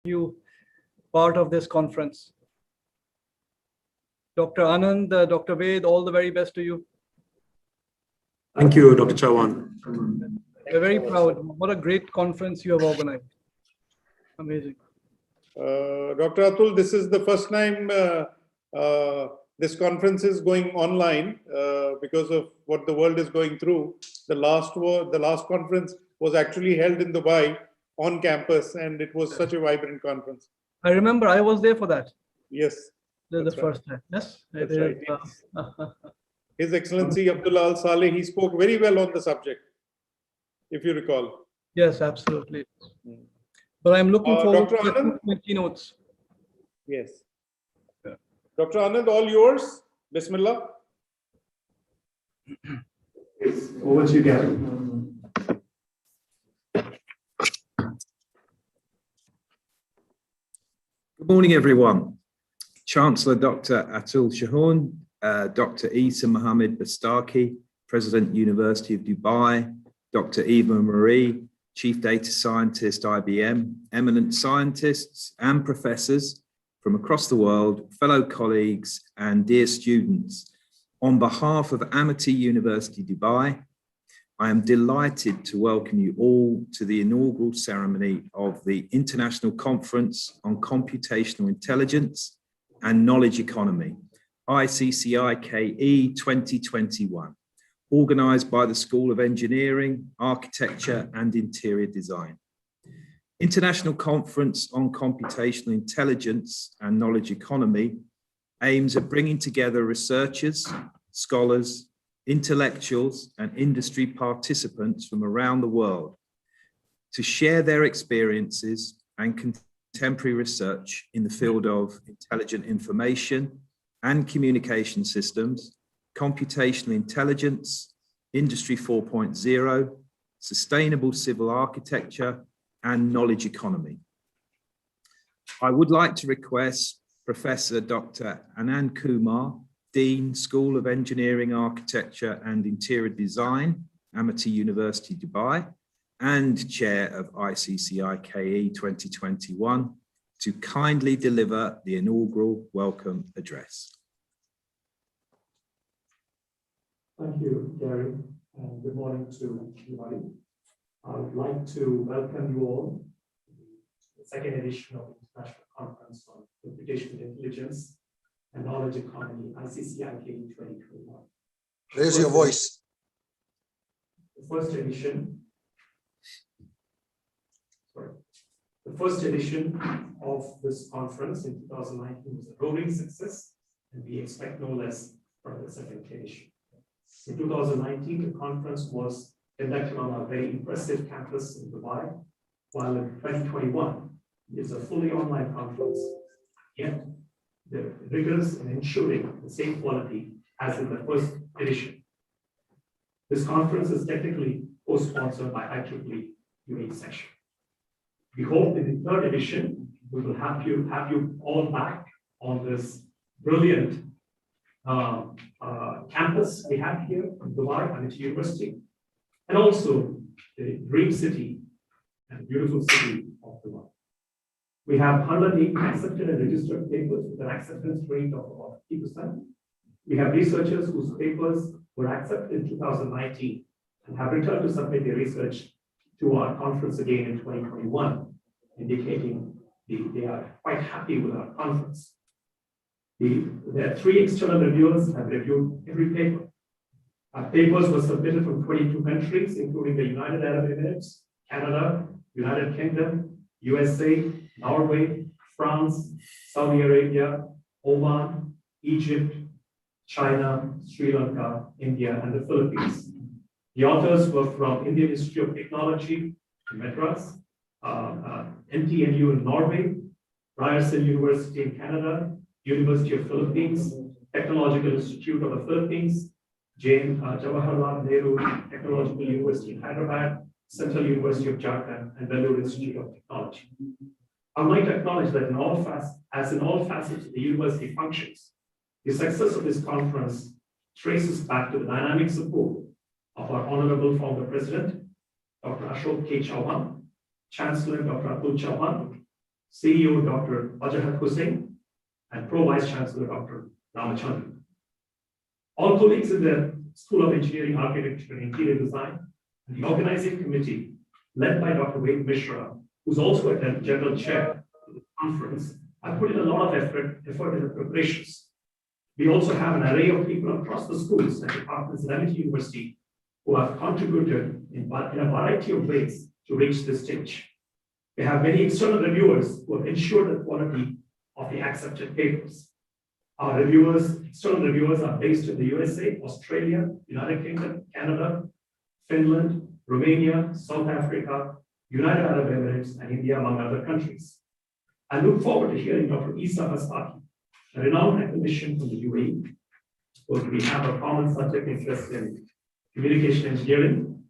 you part of this conference. Dr. Anand, Dr. Ved, all the very best to you. Thank you, Dr. Chauhan. We're very proud. What a great conference you have organized. Amazing. Dr. Atul, this is the first time this conference is going online because of what the world is going through. The last conference was actually held in Dubai on campus, and it was such a vibrant conference. I remember I was there for that. Yes. The first time. Yes. That's right. His Excellency Abdullah Al Saleh, he spoke very well on the subject, if you recall. Yes, absolutely. But I'm looking forward Dr. to the keynotes. Yes. Yeah. Dr. Anand, all yours. Bismillah. Yes, over to you, Gary. Good morning, everyone. Chancellor Dr. Atul Chauhan, Dr. Isa Mohammed Bastaki, President, University of Dubai, Dr. Eva Marie, Chief Data Scientist, IBM, eminent scientists and professors from across the world, fellow colleagues and dear students. On behalf of Amity University Dubai, I am delighted to welcome you all to the inaugural ceremony of the International Conference on Computational Intelligence and Knowledge Economy, ICCIKE 2021, organized by the School of Engineering, Architecture and Interior Design. International Conference on Computational Intelligence and Knowledge Economy aims at bringing together researchers, scholars, intellectuals and industry participants from around the world to share their experiences and contemporary research in the field of intelligent information and communication systems, computational intelligence, Industry 4.0, sustainable civil architecture, and knowledge economy. I would like to request Professor Dr. Anand Kumar, Dean, School of Engineering, Architecture and Interior Design, Amity University, Dubai, and Chair of ICCIKE 2021, to kindly deliver the inaugural welcome address. Thank you, Gary, and good morning to everybody. I would like to welcome you all to the second edition of the International Conference on Computational Intelligence and Knowledge Economy, ICCIKE 2021. Raise your voice. The first edition of this conference in 2019 was a roaring success, and we expect no less from the second edition. In 2019, the conference was conducted on a very impressive campus in Dubai, while in 2021 is a fully online conference, yet the rigorous in ensuring the same quality as in the first edition. This conference is technically co-sponsored by IEEE UAE section. We hope in the third edition, we will have you all back on this brilliant campus we have here in Dubai, Amity University, and also the dream city and beautiful city of Dubai. We have 108 accepted and registered papers with an acceptance rate of about 50%. We have researchers whose papers were accepted in 2019 and have returned to submit their research to our conference again in 2021, indicating they are quite happy with our conference. There are 3 external reviewers have reviewed every paper. Our papers were submitted from 22 countries, including the United Arab Emirates, Canada, United Kingdom, USA, Norway, France, Saudi Arabia, Oman, Egypt, China, Sri Lanka, India, and the Philippines. The authors were from Indian Institute of Technology, Madras, NTNU in Norway, Ryerson University in Canada, University of Philippines, Technological Institute of the Philippines, Jawaharlal Nehru Technological University in Hyderabad, Central University of Jharkhand, and Vellore Institute of Technology. I would like to acknowledge that in all facets of the university functions, the success of this conference traces back to the dynamic support of our Honorable Founder President, Dr. Ashok K. Chauhan, Chancellor Dr. Atul Chauhan, CEO Dr. Wajahat Hussain, and Pro Vice Chancellor Dr. Ramachandran. All colleagues in the School of Engineering, Architecture, and Interior Design, and the organizing committee, led by Dr. Ved Mishra, who's also a general chair of the conference, have put in a lot of effort in the preparations. We also have an array of people across the schools and departments at Amity University who have contributed in a variety of ways to reach this stage. We have many external reviewers who have ensured the quality of the accepted papers. Our external reviewers are based in the USA, Australia, United Kingdom, Canada, Finland, Romania, South Africa, United Arab Emirates, and India, among other countries. I look forward to hearing Dr. Isa Hasaki, a renowned academician from the UAE, because we have a common subject interest in communication engineering.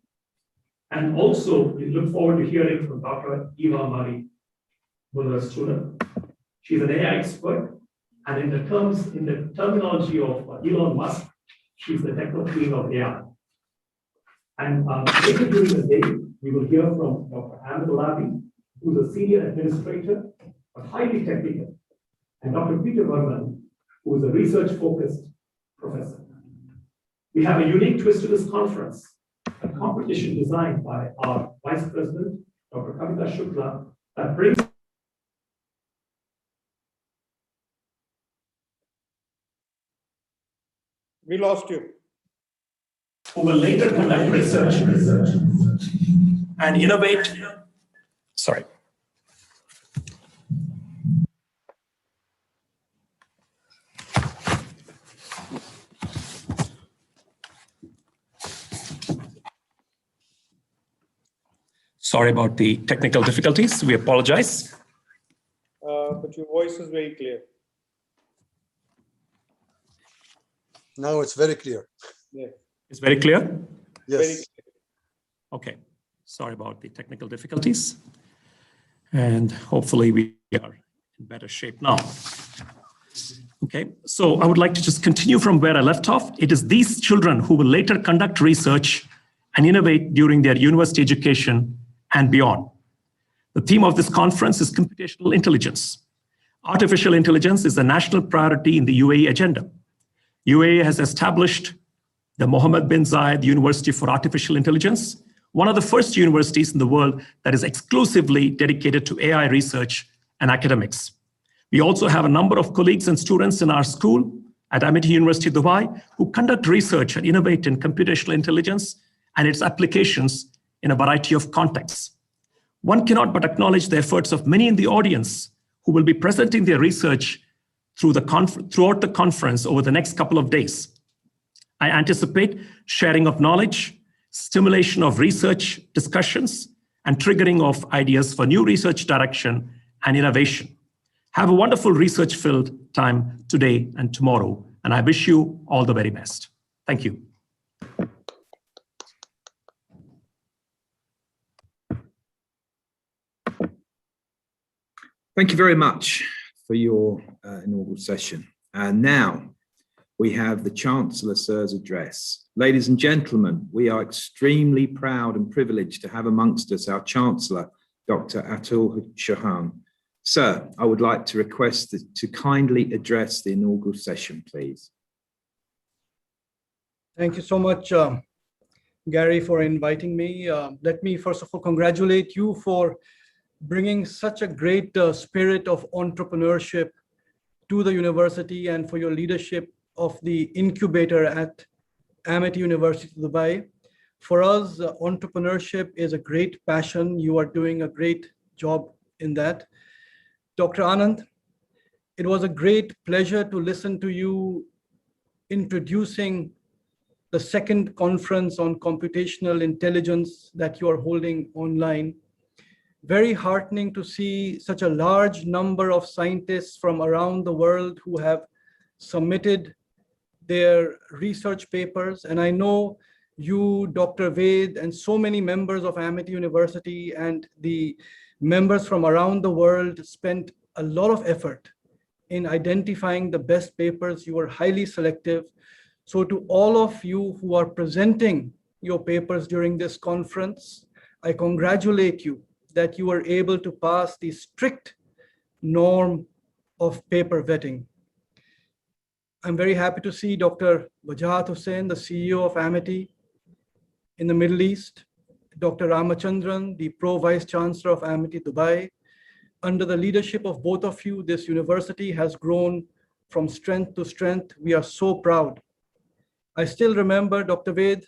And also, we look forward to hearing from Dr. Eva Marie Muller-Studer. She's an AI expert, and in the terminology of Elon Musk, she's the techno queen of AI. And later during the day, we will hear from Dr. Ahmed Olabi, who's a senior administrator, but highly technical, and Dr. Peter Verman, who is a research-focused professor. We have a unique twist to this conference, a competition designed by our Vice President, Dr. Kavita Shukla, that brings We lost you. who will later conduct research and innovate. Sorry. Sorry about the technical difficulties. We apologize. But your voice is very clear. Now it's very clear. Yeah. It's very clear? Very Yes. clear. Okay. Sorry about the technical difficulties. And hopefully we are in better shape now. Okay, so I would like to just continue from where I left off. It is these children who will later conduct research and innovate during their university education and beyond. The theme of this conference is computational intelligence. Artificial intelligence is a national priority in the UAE agenda. UAE has established the Mohammed bin Zayed University for Artificial Intelligence, one of the first universities in the world that is exclusively dedicated to AI research and academics. We also have a number of colleagues and students in our school at Amity University, Dubai, who conduct research and innovate in computational intelligence and its applications in a variety of contexts. One cannot but acknowledge the efforts of many in the audience who will be presenting their research throughout the conference over the next couple of days. I anticipate sharing of knowledge, stimulation of research discussions, and triggering of ideas for new research direction and innovation. Have a wonderful research-filled time today and tomorrow, and I wish you all the very best. Thank you. Thank you very much for your inaugural session. And now we have the Chancellor Sir's address. Ladies and gentlemen, we are extremely proud and privileged to have amongst us our Chancellor, Dr. Atul Chauhan. Sir, I would like to request to kindly address the inaugural session, please. Thank you so much, Gary, for inviting me. Let me first of all congratulate you for bringing such a great spirit of entrepreneurship to the university and for your leadership of the incubator at Amity University, Dubai. For us, entrepreneurship is a great passion. You are doing a great job in that. Dr. Anand, it was a great pleasure to listen to you introducing the second conference on computational intelligence that you are holding online. Very heartening to see such a large number of scientists from around the world who have submitted their research papers. And I know you, Dr. Ved, and so many members of Amity University and the members from around the world spent a lot of effort in identifying the best papers. You were highly selective. So to all of you who are presenting your papers during this conference, I congratulate you that you were able to pass the strict norm of paper vetting. I'm very happy to see Dr. Wajahat Hussain, the CEO of Amity in the Middle East, Dr. Ramachandran, the Pro Vice Chancellor of Amity Dubai. Under the leadership of both of you, this university has grown from strength to strength. We are so proud. I still remember, Dr. Ved,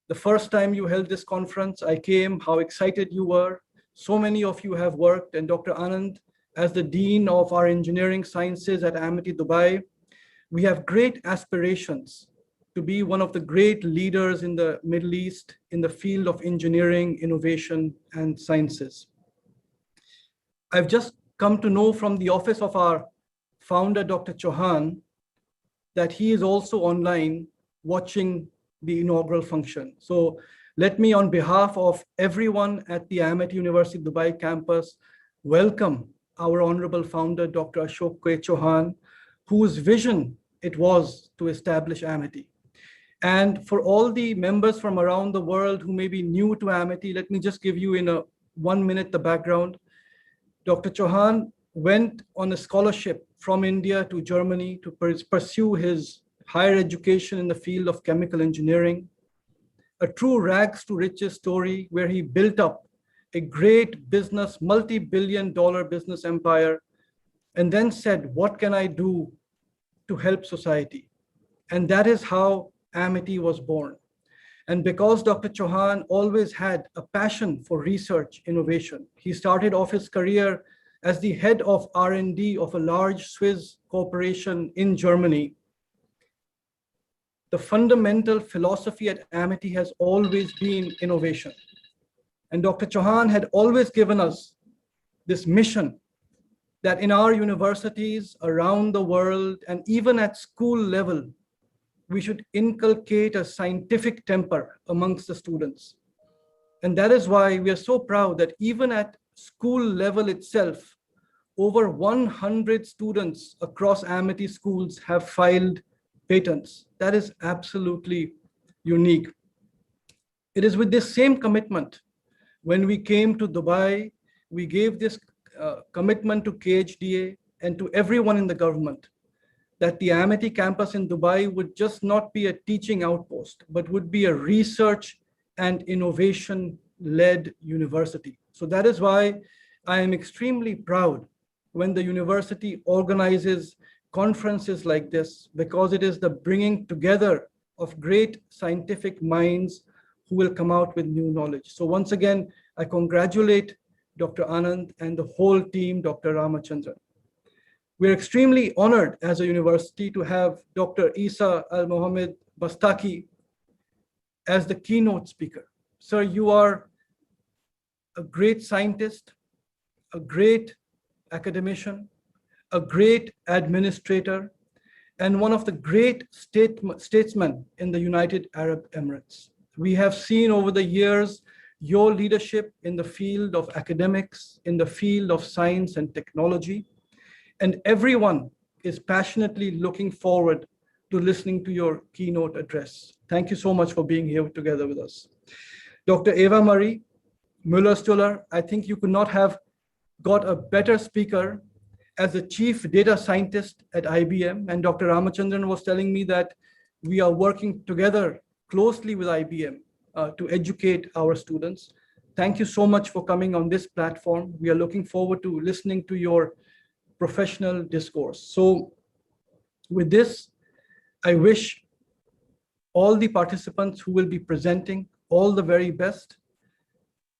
the first time you held this conference, I came, how excited you were. So many of you have worked, and Dr. Anand, as the Dean of our Engineering Sciences at Amity Dubai, we have great aspirations to be one of the great leaders in the Middle East in the field of engineering, innovation, and sciences. I've just come to know from the office of our founder, Dr. Chauhan, that he is also online watching the inaugural function. So let me, on behalf of everyone at the Amity University Dubai campus, welcome our honorable founder, Dr. ICCIKE'2021 Chauhan, whose vision it was to establish Amity. And for all the members from around the world who may be new to Amity, let me just give you in a 1 minute the background. Dr. Chauhan went on a scholarship from India to Germany to pursue his higher education in the field of chemical engineering, a true rags to riches story where he built up a great business, multi-billion-dollar business empire, and then said, what can I do to help society? And that is how Amity was born. And because Dr. Chauhan always had a passion for research innovation, he started off his career as the head of R&D of a large Swiss corporation in Germany. The fundamental philosophy at Amity has always been innovation. And Dr. Chauhan had always given us this mission that in our universities around the world and even at school level, we should inculcate a scientific temper amongst the students. And that is why we are so proud that even at school level itself, over 100 students across Amity schools have filed patents. That is absolutely unique. It is with this same commitment, when we came to Dubai, we gave this commitment to KHDA and to everyone in the government, that the Amity campus in Dubai would just not be a teaching outpost, but would be a research and innovation-led university. So that is why I am extremely proud when the university organizes conferences like this, because it is the bringing together of great scientific minds who will come out with new knowledge. So once again, I congratulate Dr. Anand and the whole team, Dr. Ramachandran. We're extremely honored as a university to have Dr. Isa Al-Mohammed Bastaki as the keynote speaker. Sir, you are a great scientist, a great academician, a great administrator, and one of the great statesmen in the United Arab Emirates. We have seen over the years your leadership in the field of academics, in the field of science and technology, and everyone is passionately looking forward to listening to your keynote address. Thank you so much for being here together with us. Dr. Eva Marie Müller-Stuller, I think you could not have got a better speaker as the chief data scientist at IBM. And Dr. Ramachandran was telling me that we are working together closely with IBM to educate our students. Thank you so much for coming on this platform. We are looking forward to listening to your professional discourse. So with this, I wish all the participants who will be presenting all the very best.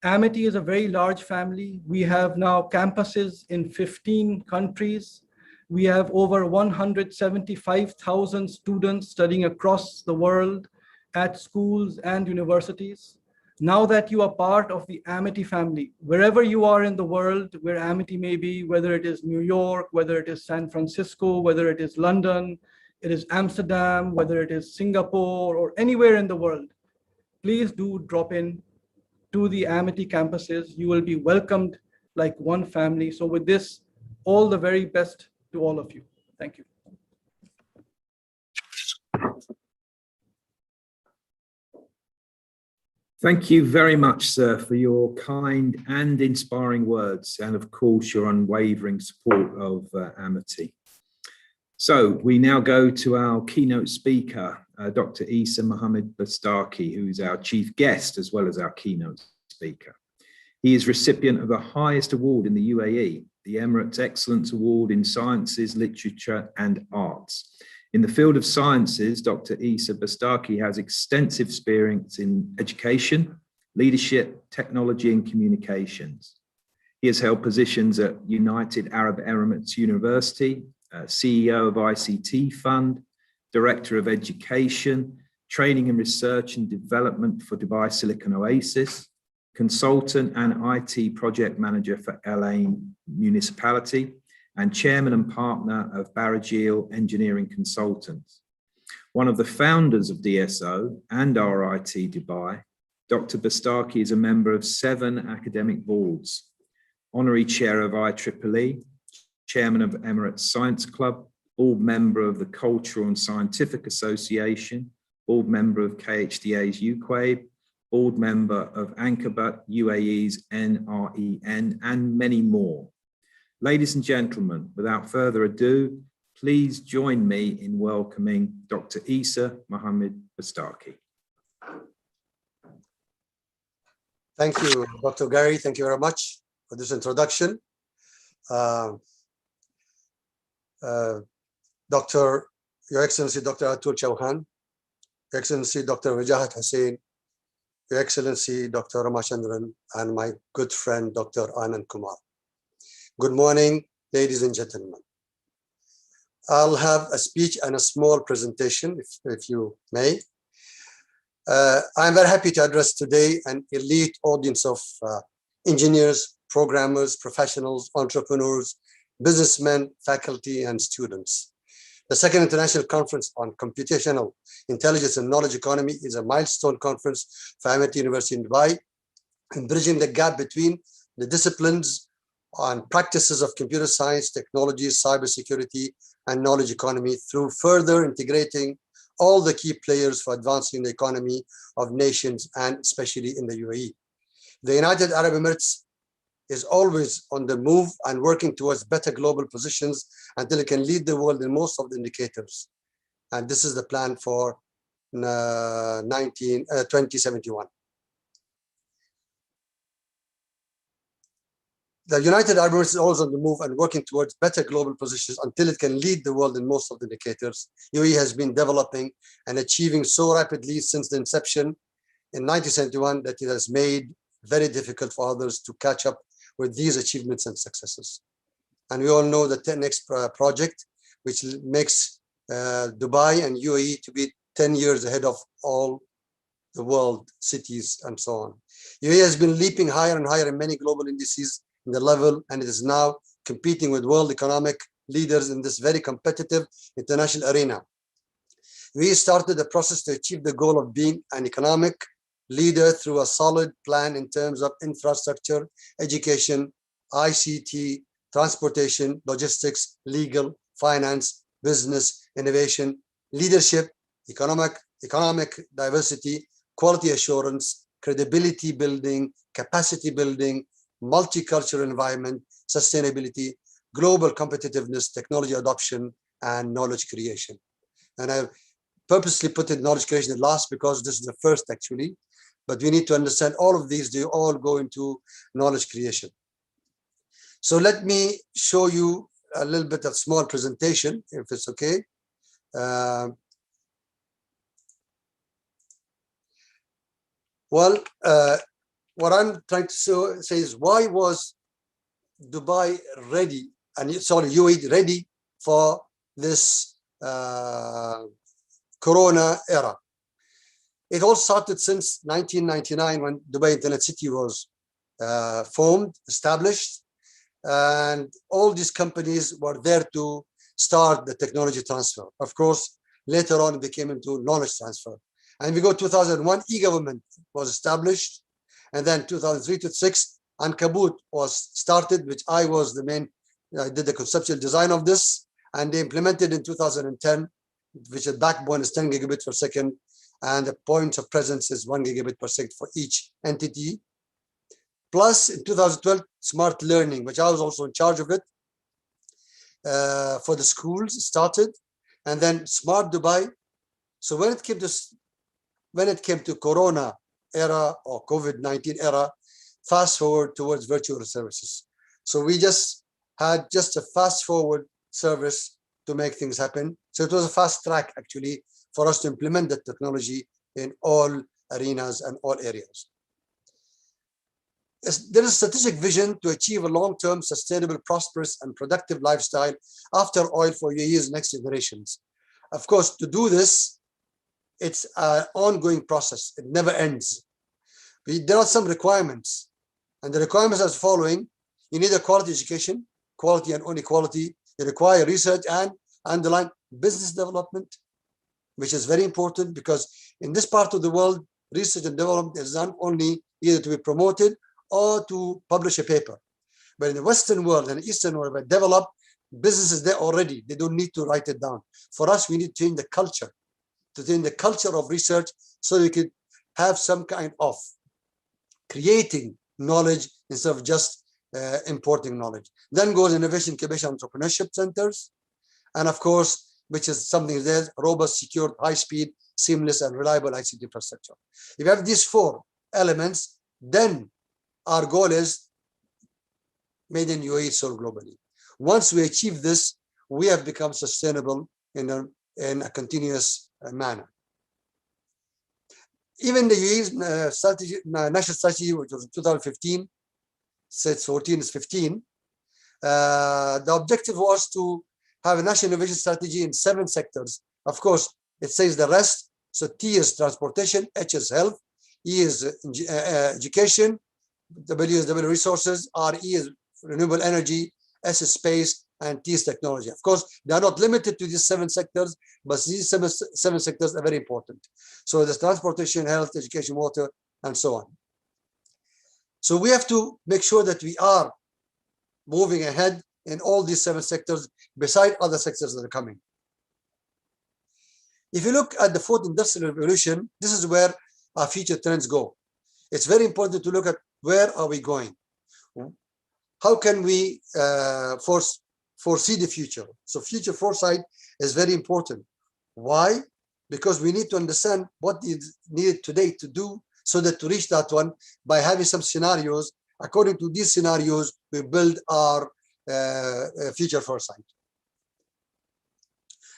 Amity is a very large family. We have now campuses in 15 countries. We have over 175,000 students studying across the world at schools and universities. Now that you are part of the Amity family, wherever you are in the world, where Amity may be, whether it is New York, whether it is San Francisco, whether it is London, it is Amsterdam, whether it is Singapore, or anywhere in the world, please do drop in to the Amity campuses. You will be welcomed like one family. So with this, all the very best to all of you. Thank you. Thank you very much, sir, for your kind and inspiring words, and of course, your unwavering support of Amity. So we now go to our keynote speaker, Dr. Isa Mohammed Bastaki, who is our chief guest as well as our keynote speaker. He is recipient of the highest award in the UAE, the Emirates Excellence Award in Sciences, Literature and Arts. In the field of sciences, Dr. Isa Bastaki has extensive experience in education, leadership, technology and communications. He has held positions at United Arab Emirates University, CEO of ICT Fund, Director of Education, Training and Research and Development for Dubai Silicon Oasis, Consultant and IT Project Manager for Al Ain Municipality, and Chairman and Partner of Barajil Engineering Consultants. One of the founders of DSO and RIT Dubai, Dr. Bastaki is a member of 7 academic boards, Honorary Chair of IEEE, Chairman of Emirates Science Club, Board Member of the Cultural and Scientific Association, Board Member of KHDA's UQAID, Board Member of Ankabat, UAE's NREN, and many more. Ladies and gentlemen, without further ado, please join me in welcoming Dr. Isa Mohammed Bastaki. Thank you, Dr. Gary. Thank you very much for this introduction. Your Excellency, Dr. Atul Chauhan, Your Excellency, Dr. Wajahat Hussain, Your Excellency, Dr. Ramachandran, and my good friend, Dr. Anand Kumar. Good morning, ladies and gentlemen. I'll have a speech and a small presentation, if you may. I'm very happy to address today an elite audience of engineers, programmers, professionals, entrepreneurs, businessmen, faculty, and students. The second International Conference on Computational Intelligence and Knowledge Economy is a milestone conference for Amity University in Dubai, and bridging the gap between the disciplines on practices of computer science, technology, cybersecurity, and knowledge economy through further integrating all the key players for advancing the economy of nations, and especially in the UAE. The United Arab Emirates is always on the move and working towards better global positions until it can lead the world in most of the indicators. And this is the plan for 2071. The United Arab Emirates is always on the move and working towards better global positions until it can lead the world in most of the indicators. UAE has been developing and achieving so rapidly since the inception in 1971 that it has made very difficult for others to catch up with these achievements and successes. And we all know the 10X project, which makes Dubai and UAE to be 10 years ahead of all the world cities and so on. UAE has been leaping higher and higher in many global indices in the level, and it is now competing with world economic leaders in this very competitive international arena. We started the process to achieve the goal of being an economic leader through a solid plan in terms of infrastructure, education, ICT, transportation, logistics, legal, finance, business, innovation, leadership, economic diversity, quality assurance, credibility building, capacity building, multicultural environment, sustainability, global competitiveness, technology adoption, and knowledge creation. And I purposely put in knowledge creation at last because this is the first actually, but we need to understand all of these, they all go into knowledge creation. So let me show you a little bit of small presentation, if it's okay. What I'm trying to say is, why was Dubai ready, and UAE ready for this Corona era? It all started since 1999 when Dubai Internet City was formed, established, and all these companies were there to start the technology transfer. Of course, later on it became into knowledge transfer. And we go 2001, e-government was established, and then 2003 to 2006, Ankabut was started, which I was the main, I did the conceptual design of this, and they implemented in 2010, which the backbone is 10 gigabits per second, and the points of presence is 1 gigabit per second for each entity. Plus, in 2012, smart learning, which I was also in charge of it, for the schools started, and then smart Dubai. So when it came to Corona era or COVID-19 era, fast forward towards virtual services. So we just had a fast forward service to make things happen. So it was a fast track actually for us to implement that technology in all arenas and all areas. There is a strategic vision to achieve a long-term, sustainable, prosperous, and productive lifestyle after oil for UAE's next generations. Of course, to do this, it's an ongoing process. It never ends. There are some requirements, and the requirements are following. You need a quality education, quality and only quality. You require research and underline business development, which is very important because in this part of the world, research and development is not only either to be promoted or to publish a paper. But in the Western world and Eastern world, where developed businesses there already, they don't need to write it down. For us, we need to change the culture, of research, so we could have some kind of creating knowledge instead of just importing knowledge. Then goes innovation, incubation, entrepreneurship centers, and of course, which is something that's robust, secure, high-speed, seamless, and reliable ICT infrastructure. If you have these 4 elements, then our goal is made in UAE, sold globally. Once we achieve this, we have become sustainable in a continuous manner. Even the UAE's national strategy, which was 2015, says 14 is 15. The objective was to have a national innovation strategy in 7 sectors. Of course, it says the rest. So T is transportation, H is health, E is education, W is resources, RE is renewable energy, S is space, and T is technology. Of course, they are not limited to these 7 sectors, but these 7 sectors are very important. So there's transportation, health, education, water, and so on. So we have to make sure that we are moving ahead in all these 7 sectors, beside other sectors that are coming. If you look at the 4th Industrial Revolution, this is where our future trends go. It's very important to look at where are we going. How can we foresee the future? So future foresight is very important. Why? Because we need to understand what is needed today to do so that to reach that one by having some scenarios. According to these scenarios, we build our future foresight.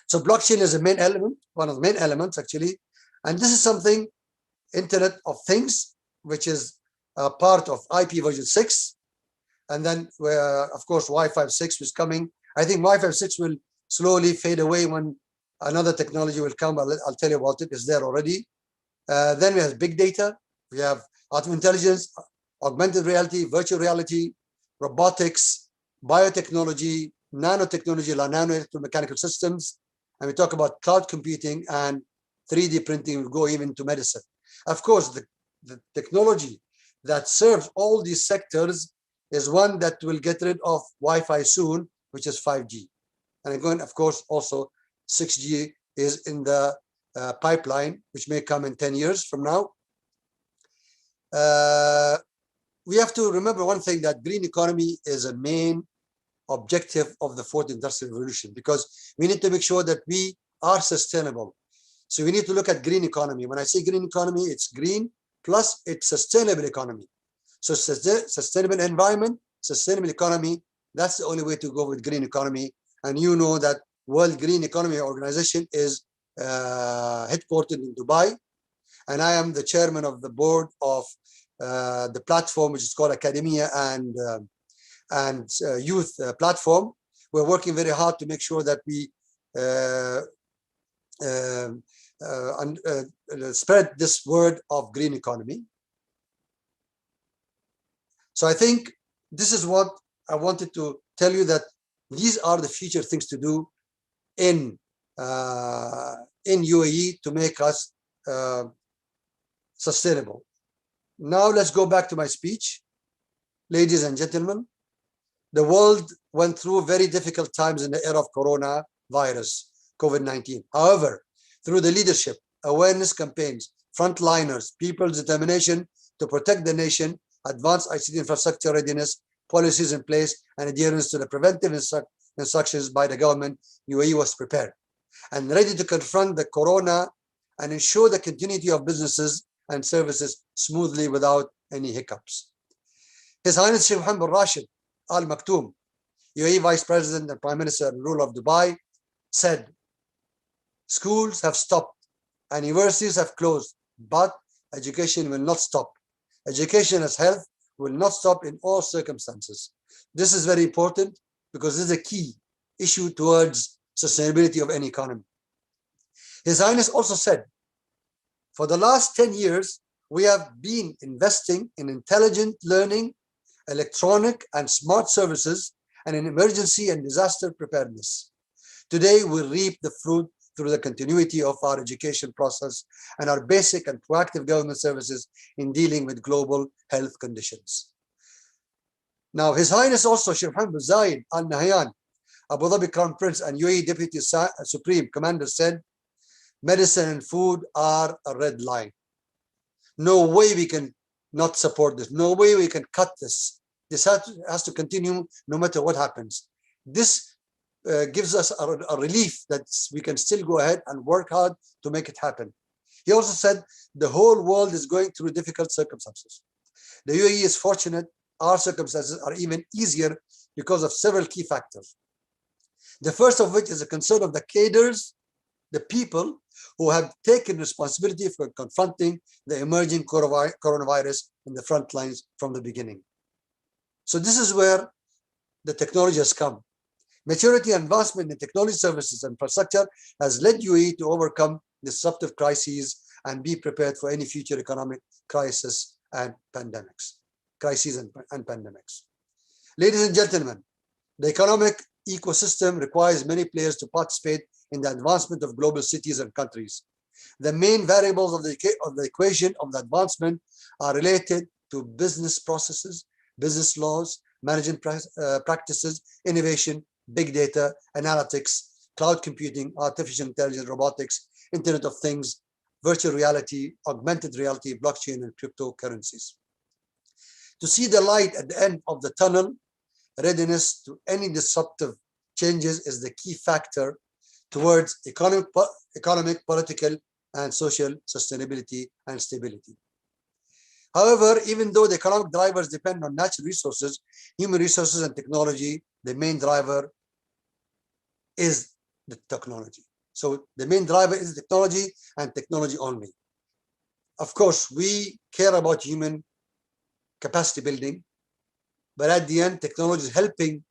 So blockchain is a main element, one of the main elements actually. And this is something, Internet of Things, which is a part of IP version 6. And then, of course, Wi-Fi 6 is coming. I think Wi-Fi 6 will slowly fade away when another technology will come. I'll tell you about it. It's there already. Then we have big data. We have artificial intelligence, augmented reality, virtual reality, robotics, biotechnology, nanotechnology, nano-electromechanical systems. And we talk about cloud computing, and 3D printing will go even to medicine. Of course, the technology that serves all these sectors is one that will get rid of Wi-Fi soon, which is 5G. And again, of course, also 6G is in the pipeline, which may come in 10 years from now. We have to remember one thing, that green economy is a main objective of the 4th Industrial Revolution, because we need to make sure that we are sustainable. So we need to look at green economy. When I say green economy, it's green plus it's sustainable economy. So sustainable environment, sustainable economy, that's the only way to go with green economy. And you know that World Green Economy Organization is headquartered in Dubai. And I am the chairman of the board of the platform, which is called Academia and Youth Platform. We're working very hard to make sure that we spread this word of green economy. So I think this is what I wanted to tell you, that these are the future things to do in UAE to make us sustainable. Now let's go back to my speech. Ladies and gentlemen, the world went through very difficult times in the era of coronavirus, COVID-19. However, through the leadership awareness campaigns, frontliners, people's determination to protect the nation, advanced ICT infrastructure readiness, policies in place, and adherence to the preventive instructions by the government, UAE was prepared and ready to confront the corona and ensure the continuity of businesses and services smoothly without any hiccups. His Highness Sheikh Mohammed bin Rashid Al Maktoum, UAE Vice President and Prime Minister and ruler of Dubai, said, schools have stopped, and universities have closed, but education will not stop. Education as health will not stop in all circumstances. This is very important because this is a key issue towards sustainability of any economy. His Highness also said, for the last 10 years, we have been investing in intelligent learning, electronic and smart services, and in emergency and disaster preparedness. Today, we reap the fruit through the continuity of our education process and our basic and proactive government services in dealing with global health conditions. Now, His Highness also, Sheikh Mohammed bin Zayed Al Nahyan, Abu Dhabi Crown Prince and UAE Deputy Supreme Commander, said, medicine and food are a red line. No way we can not support this. No way we can cut this. This has to continue no matter what happens. This gives us a relief that we can still go ahead and work hard to make it happen. He also said the whole world is going through difficult circumstances. The UAE is fortunate. Our circumstances are even easier because of several key factors. The first of which is the concern of the cadres, the people who have taken responsibility for confronting the emerging coronavirus in the front lines from the beginning. So this is where the technology has come. Maturity and advancement in technology services and infrastructure has led UAE to overcome disruptive crises and be prepared for any future economic crisis and pandemics. Ladies and gentlemen, the economic ecosystem requires many players to participate in the advancement of global cities and countries. The main variables of the equation of the advancement are related to business processes, business laws, management practices, innovation, big data, analytics, cloud computing, artificial intelligence, robotics, Internet of Things, virtual reality, augmented reality, blockchain, and cryptocurrencies. To see the light at the end of the tunnel, readiness to any disruptive changes is the key factor towards economic, political, and social sustainability and stability. However, even though the economic drivers depend on natural resources, human resources, and technology, the main driver is the technology. So the main driver is technology and technology only. Of course, we care about human capacity building, but at the end, technology is helping.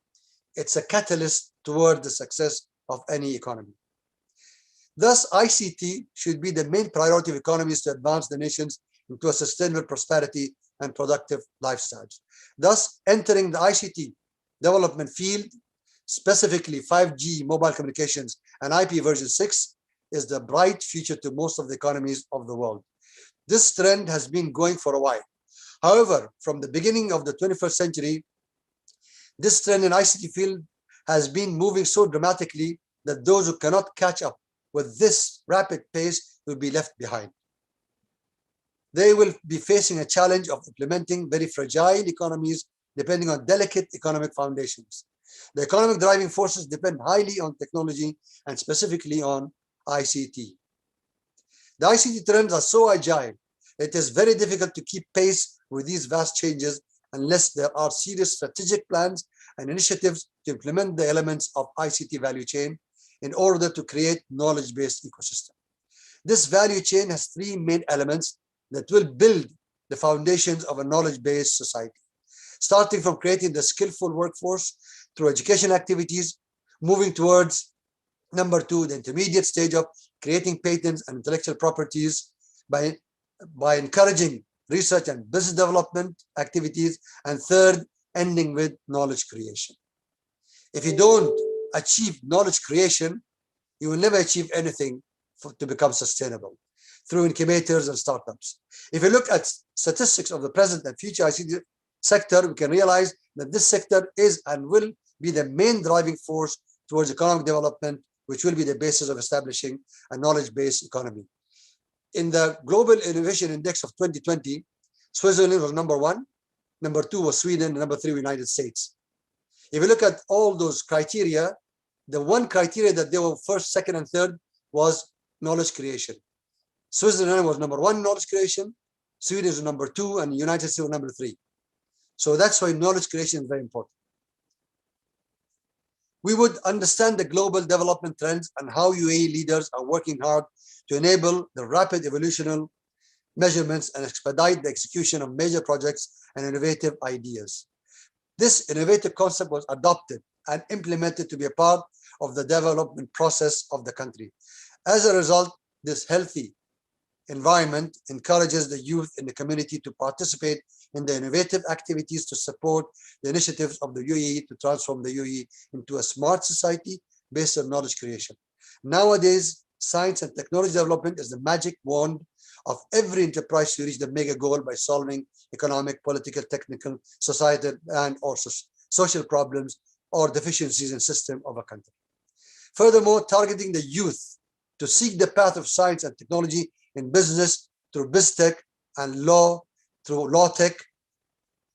It's a catalyst toward the success of any economy. Thus, ICT should be the main priority of economies to advance the nations into a sustainable prosperity and productive lifestyles. Thus, entering the ICT development field, specifically 5G mobile communications and IP version 6, is the bright future to most of the economies of the world. This trend has been going for a while. However, from the beginning of the 21st century, this trend in ICT field has been moving so dramatically that those who cannot catch up with this rapid pace will be left behind. They will be facing a challenge of implementing very fragile economies depending on delicate economic foundations. The economic driving forces depend highly on technology and specifically on ICT. The ICT trends are so agile, it is very difficult to keep pace with these vast changes unless there are serious strategic plans and initiatives to implement the elements of ICT value chain in order to create knowledge-based ecosystem. This value chain has three main elements that will build the foundations of a knowledge-based society, starting from creating the skillful workforce through education activities, moving towards number two, the intermediate stage of creating patents and intellectual properties by encouraging research and business development activities, and third, ending with knowledge creation. If you don't achieve knowledge creation, you will never achieve anything to become sustainable through incubators and startups. If you look at statistics of the present and future ICT sector, we can realize that this sector is and will be the main driving force towards economic development, which will be the basis of establishing a knowledge-based economy. In the Global Innovation Index of 2020, Switzerland was number 1, number 2 was Sweden, and number 3 United States. If you look at all those criteria, the one criteria that they were first, second, and third was knowledge creation. Switzerland was number 1 knowledge creation, Sweden is number 2, and United States was number 3. So that's why knowledge creation is very important. We would understand the global development trends and how UAE leaders are working hard to enable the rapid evolutionary measurements and expedite the execution of major projects and innovative ideas. This innovative concept was adopted and implemented to be a part of the development process of the country. As a result, this healthy environment encourages the youth in the community to participate in the innovative activities to support the initiatives of the UAE to transform the UAE into a smart society based on knowledge creation. Nowadays, science and technology development is the magic wand of every enterprise to reach the mega goal by solving economic, political, technical, societal, and or social problems or deficiencies in system of a country. Furthermore, targeting the youth to seek the path of science and technology in business through BizTech and law through law tech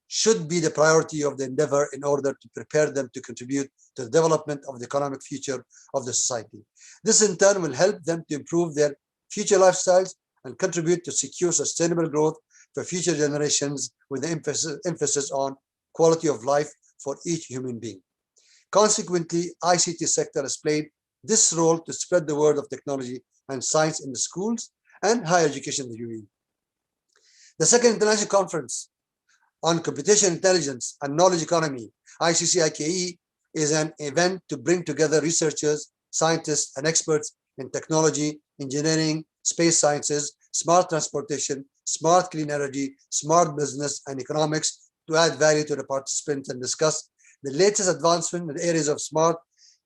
should be the priority of the endeavor in order to prepare them to contribute to the development of the economic future of the society. This in turn will help them to improve their future lifestyles and contribute to secure sustainable growth for future generations with the emphasis on quality of life for each human being. Consequently, ICT sector has played this role to spread the word of technology and science in the schools and higher education in the UAE. The second international conference on computation intelligence and knowledge economy, ICCIKE, is an event to bring together researchers, scientists, and experts in technology, engineering, space sciences, smart transportation, smart clean energy, smart business, and economics to add value to the participants and discuss the latest advancement in the areas of smart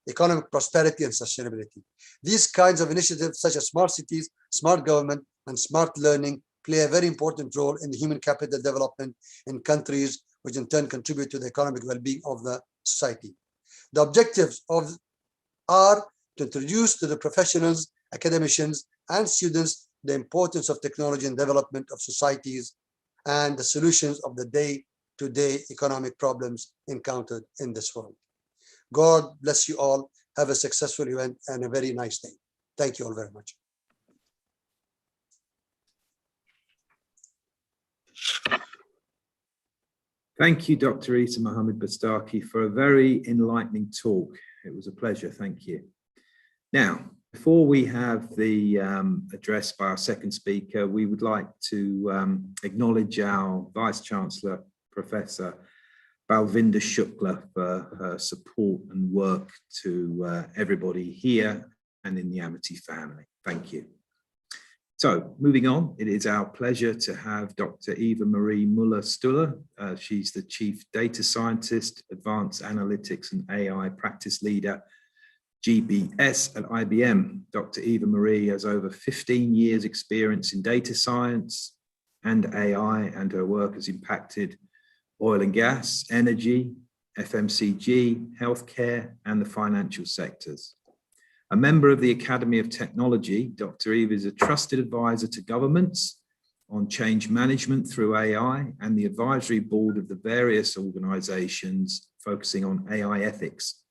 economic prosperity and sustainability. These kinds of initiatives, such as smart cities, smart government, and smart learning, play a very important role in the human capital development in countries, which in turn contribute to the economic well-being of the society. The objectives are to introduce to the professionals, academicians, and students the importance of technology and development of societies and the solutions of the day-to-day economic problems encountered in this world. God bless you all. Have a successful event and a very nice day. Thank you all very much. Thank you, Dr. Isa Mohammed Bastaki, for a very enlightening talk. It was a pleasure. Thank you. Now, before we have the address by our second speaker, we would like to acknowledge our Vice Chancellor, Professor Balvinder Shukla, for her support and work to everybody here and in the Amity family. Thank you. So moving on, it is our pleasure to have Dr. Eva Marie Muller-Stuller. She's the Chief Data Scientist, Advanced Analytics and AI Practice Leader, GBS at IBM. Dr. Eva Marie has over 15 years experience in data science and AI, and her work has impacted oil and gas, energy, FMCG, healthcare, and the financial sectors. A member of the Academy of Technology, Dr. Eva is a trusted advisor to governments on change management through AI and the advisory board of the various organizations focusing on AI ethics.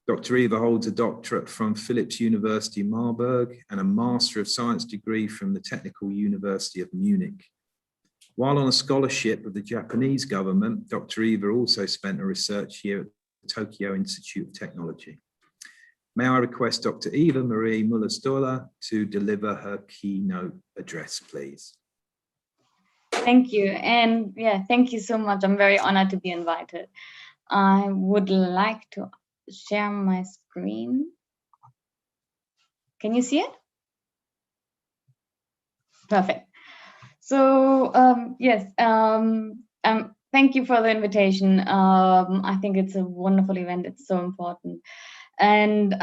Dr. Eva holds a doctorate from Philipps University Marburg and a Master of Science degree from the Technical University of Munich. While on a scholarship of the Japanese government, Dr. Eva also spent a research year at the Tokyo Institute of Technology. May I request Dr. Eva Marie Muller-Stuller to deliver her keynote address, please. Thank you. And yeah, thank you so much. I'm very honored to be invited. I would like to share my screen. Can you see it? Perfect. So yes, thank you for the invitation. I think it's a wonderful event. It's so important. And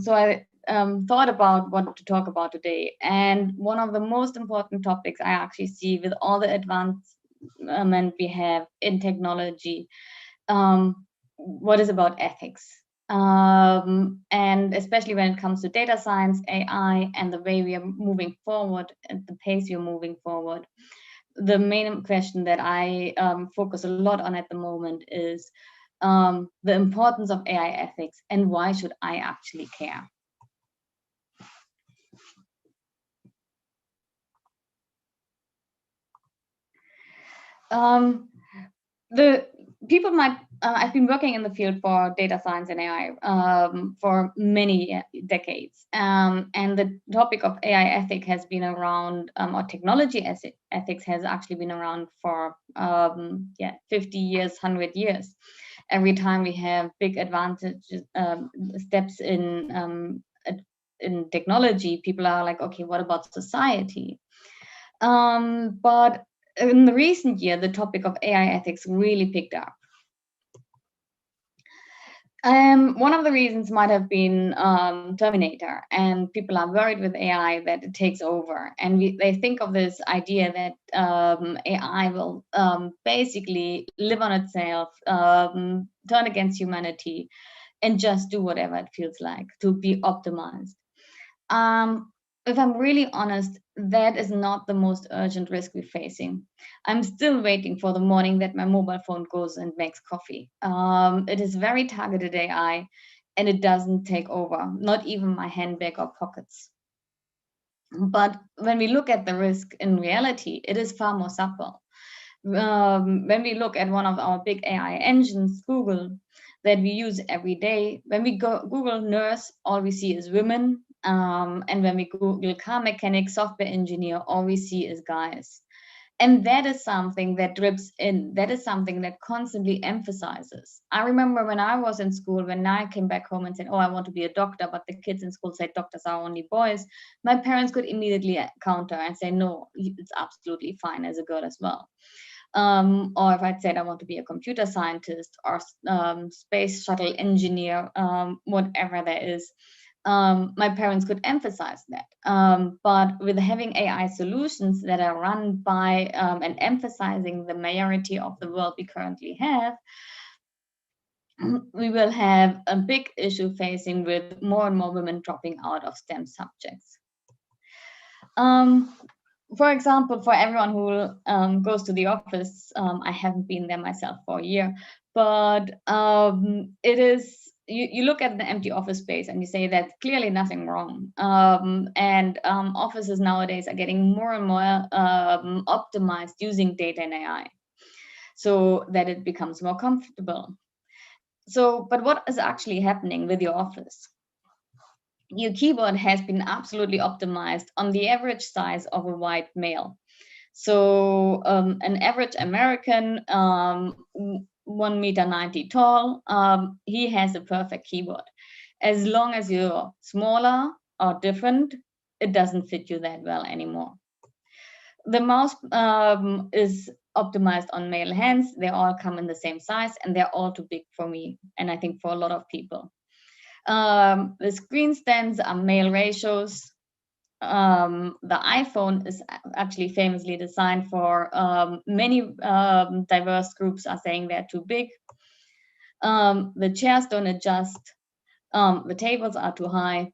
so I thought about what to talk about today. And one of the most important topics I actually see with all the advancement we have in technology, what is about ethics? And especially when it comes to data science, AI, and the way we are moving forward, and the pace we are moving forward. The main question that I focus a lot on at the moment is the importance of AI ethics and why should I actually care? The people might, I've been working in the field for data science and AI for many decades. And the topic of AI ethics has been around, or technology ethics has actually been around for 50 years, 100 years. Every time we have big advantages, steps in technology, people are like, okay, what about society? But in the recent year, the topic of AI ethics really picked up. One of the reasons might have been Terminator, and people are worried with AI that it takes over. And they think of this idea that AI will basically live on itself, turn against humanity, and just do whatever it feels like to be optimized. If I'm really honest, that is not the most urgent risk we're facing. I'm still waiting for the morning that my mobile phone goes and makes coffee. It is very targeted AI, and it doesn't take over, not even my handbag or pockets. But when we look at the risk in reality, it is far more subtle. When we look at one of our big AI engines, Google, that we use every day, when we Google nurse, all we see is women. And when we Google car mechanic, software engineer, all we see is guys. And that is something that drips in. That is something that constantly emphasizes. I remember when I was in school, when I came back home and said, oh, I want to be a doctor, but the kids in school said doctors are only boys, my parents could immediately counter and say, no, it's absolutely fine as a girl as well. Or if I'd said I want to be a computer scientist or space shuttle engineer, whatever that is, my parents could emphasize that. But with having AI solutions that are run by and emphasizing the majority of the world we currently have, we will have a big issue facing with more and more women dropping out of STEM subjects. For example, for everyone who goes to the office, I haven't been there myself for a year, but it is, you look at the empty office space and you say that's clearly nothing wrong. Offices nowadays are getting more and more optimized using data and AI so that it becomes more comfortable. So, but what is actually happening with your office? Your keyboard has been absolutely optimized on the average size of a white male. So an average American, 1.90 meters tall, he has a perfect keyboard. As long as you're smaller or different, it doesn't fit you that well anymore. The mouse is optimized on male hands. They all come in the same size and they're all too big for me, and I think for a lot of people. The screen stands are male ratios. The iPhone is actually famously designed for many diverse groups are saying they're too big. The chairs don't adjust. The tables are too high.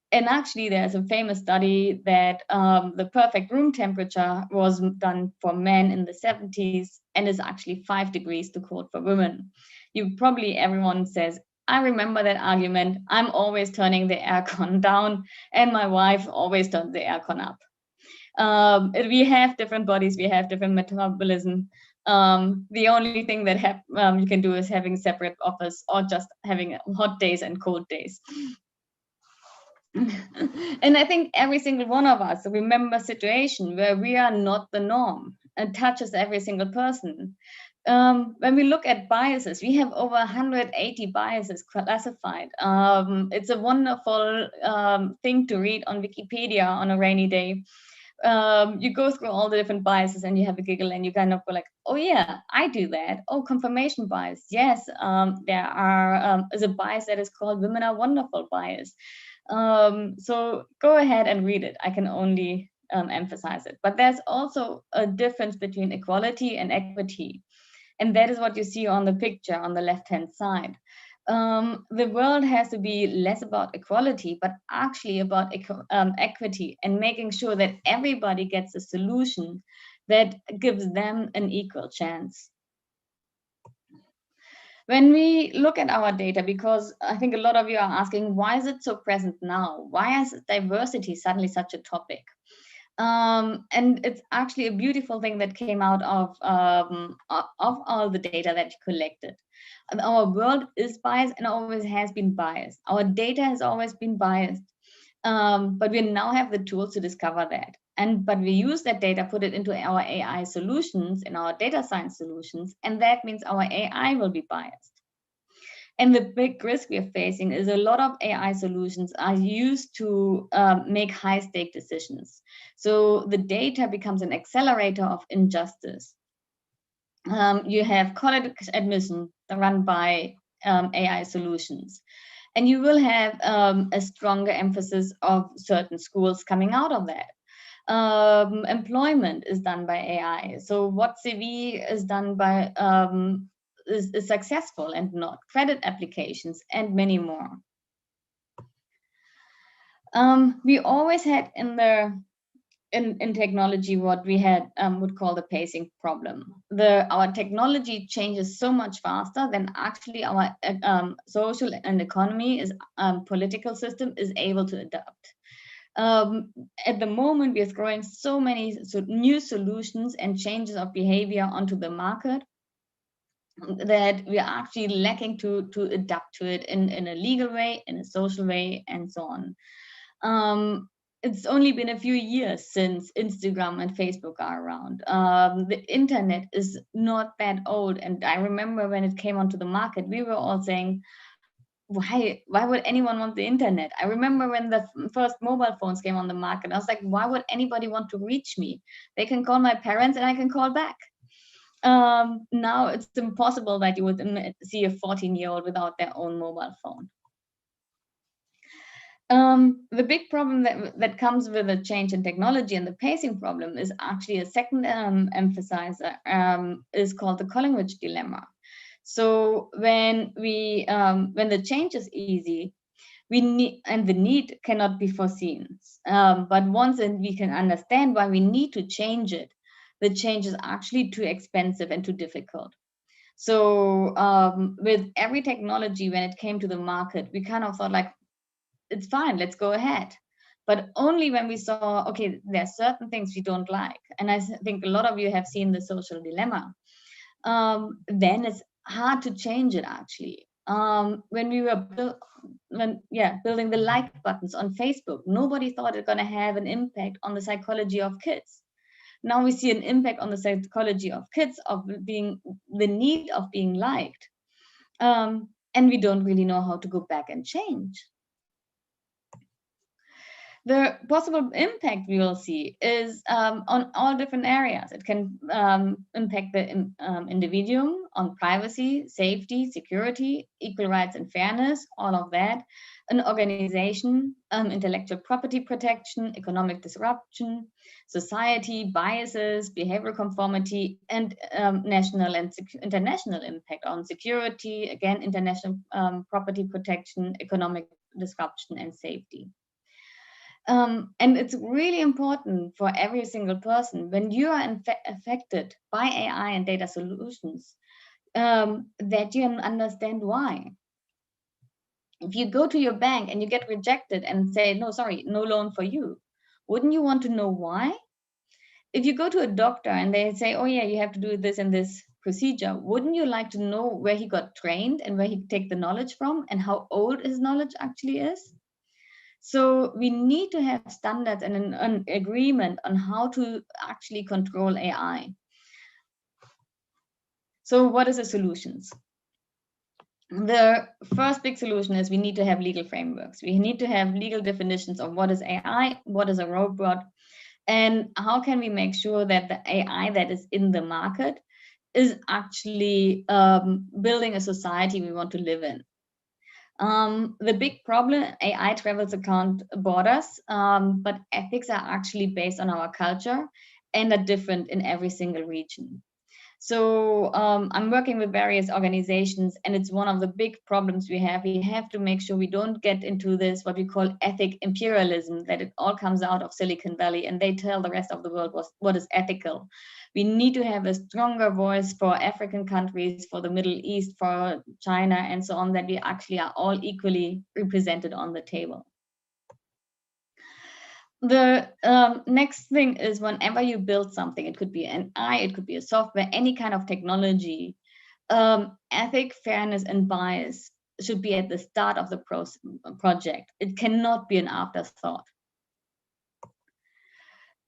And actually, there's a famous study that the perfect room temperature was done for men in the 70s and is actually 5 degrees too cold for women. Everyone says, I remember that argument. I'm always turning the aircon down, and my wife always turns the aircon up. We have different bodies, we have different metabolism. The only thing that you can do is having separate office or just having hot days and cold days. And I think every single one of us remember a situation where we are not the norm. It touches every single person. When we look at biases, we have over 180 biases classified. It's a wonderful thing to read on Wikipedia on a rainy day. You go through all the different biases and you have a giggle and you kind of go like, oh yeah, I do that. Oh, confirmation bias. Yes, there is a bias that is called women are wonderful bias. So go ahead and read it. I can only emphasize it. But there's also a difference between equality and equity. And that is what you see on the picture on the left-hand side. The world has to be less about equality, but actually about equity, and making sure that everybody gets a solution that gives them an equal chance. When we look at our data, because I think a lot of you are asking, why is it so present now? Why is diversity suddenly such a topic? And it's actually a beautiful thing that came out of all the data that you collected. And our world is biased and always has been biased. Our data has always been biased, but we now have the tools to discover that. But we use that data, put it into our AI solutions and our data science solutions, and that means our AI will be biased. And the big risk we are facing is a lot of AI solutions are used to make high-stake decisions. So the data becomes an accelerator of injustice. You have college admission run by AI solutions. And you will have a stronger emphasis of certain schools coming out of that. Employment is done by AI. So what CV is done by is successful and not, credit applications, and many more. We always had in technology what we had would call the pacing problem. Our technology changes so much faster than actually our social and economy is political system is able to adapt. At the moment, we are throwing so many new solutions and changes of behavior onto the market that we are actually lacking to adapt to it in a legal way, in a social way, and so on. It's only been a few years since Instagram and Facebook are around. The internet is not that old, and I remember when it came onto the market, we were all saying, why would anyone want the internet? I remember when the first mobile phones came on the market, I was like, why would anybody want to reach me? They can call my parents and I can call back. Now it's impossible that you would see a 14-year-old without their own mobile phone. The big problem that comes with a change in technology and the pacing problem is actually a second emphasizer, is called the Collingwood dilemma. So when the change is easy, we need, and the need cannot be foreseen. But once we can understand why we need to change it, the change is actually too expensive and too difficult. So with every technology, when it came to the market, we kind of thought like, it's fine, let's go ahead. But only when we saw, okay, there are certain things we don't like. And I think a lot of you have seen the social dilemma. Then it's hard to change it actually. When we were building the like buttons on Facebook, nobody thought it's going to have an impact on the psychology of kids. Now we see an impact on the psychology of kids of being the need of being liked. And we don't really know how to go back and change. The possible impact we will see is on all different areas. It can impact the individual on privacy, safety, security, equal rights and fairness, all of that. An organization, intellectual property protection, economic disruption, society, biases, behavioral conformity, and national and international impact on security, again, international property protection, economic disruption, and safety. And it's really important for every single person, when you are affected by AI and data solutions, that you understand why. If you go to your bank and you get rejected and say, no, sorry, no loan for you, wouldn't you want to know why? If you go to a doctor and they say, oh yeah, you have to do this and this procedure, wouldn't you like to know where he got trained and where he take the knowledge from and how old his knowledge actually is? So we need to have standards and an agreement on how to actually control AI. So what is the solutions? The first big solution is we need to have legal frameworks. We need to have legal definitions of what is AI, what is a robot, and how can we make sure that the AI that is in the market is actually building a society we want to live in. The big problem, AI travels across borders, but ethics are actually based on our culture and are different in every single region. So I'm working with various organizations, and it's one of the big problems we have. We have to make sure we don't get into this, what we call ethic imperialism, that it all comes out of Silicon Valley and they tell the rest of the world what is ethical. We need to have a stronger voice for African countries, for the Middle East, for China, and so on, that we actually are all equally represented on the table. The next thing is, whenever you build something, it could be an AI, it could be a software, any kind of technology, ethic, fairness, and bias should be at the start of the project. It cannot be an afterthought.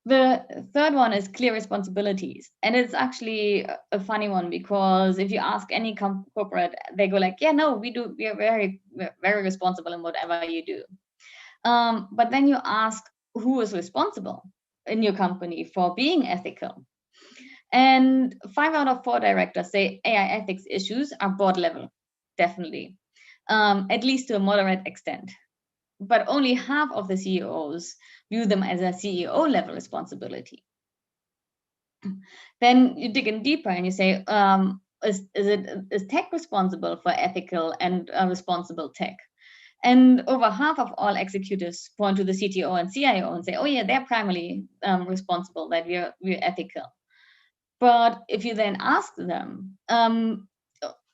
The third one is clear responsibilities. And it's actually a funny one, because if you ask any corporate, they go like, yeah, no, we are very, very responsible in whatever you do. But then you ask, who is responsible in your company for being ethical? And 5 out of 4 directors say AI ethics issues are board level, definitely, at least to a moderate extent. But only half of the CEOs view them as a CEO level responsibility. Then you dig in deeper and you say, is tech responsible for ethical and responsible tech? And over half of all executives point to the CTO and CIO and say, oh yeah, they're primarily responsible, that we're ethical. But if you then ask them, around